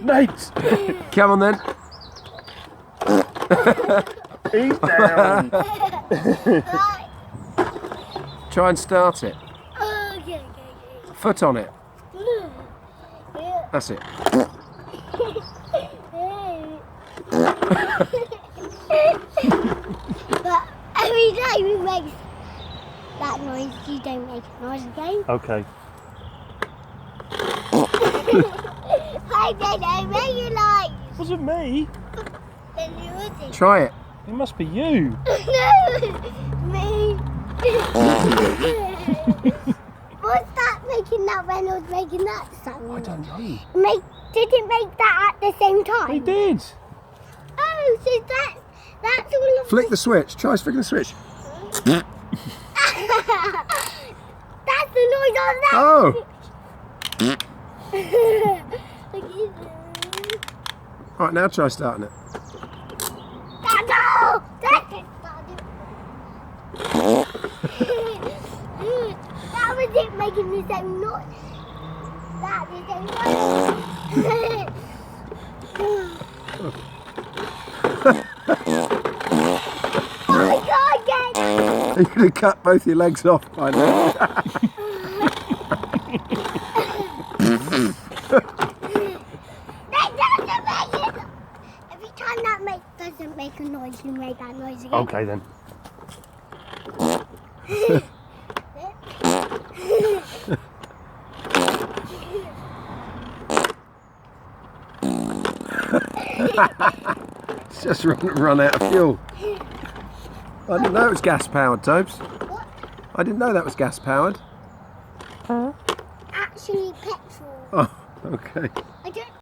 Nate! Come on then. He's down. Try and start it. Okay. Foot on it. That's it. But every time you make that noise, you don't make a noise again. Okay. I don't make a noise. Was it me? Then you wasn't. Try it. It must be you. No, me. What's that making that Reynolds making that sound? I don't know. Did it make that at the same time? He did. Oh, so that's all of Flick the switch. Try flicking the switch. That's the noise on that. Oh! Right, now try starting it. No! That's it. That was it making the same noise. That is the same noise. I can't get it. You could have cut both your legs off by now. That doesn't make it. Every time that doesn't make a noise, you make that noise again. Okay then. It's just run out of fuel. I didn't know it was gas powered, Tobes. What? I didn't know that was gas powered. Actually, petrol. Oh, okay. I don't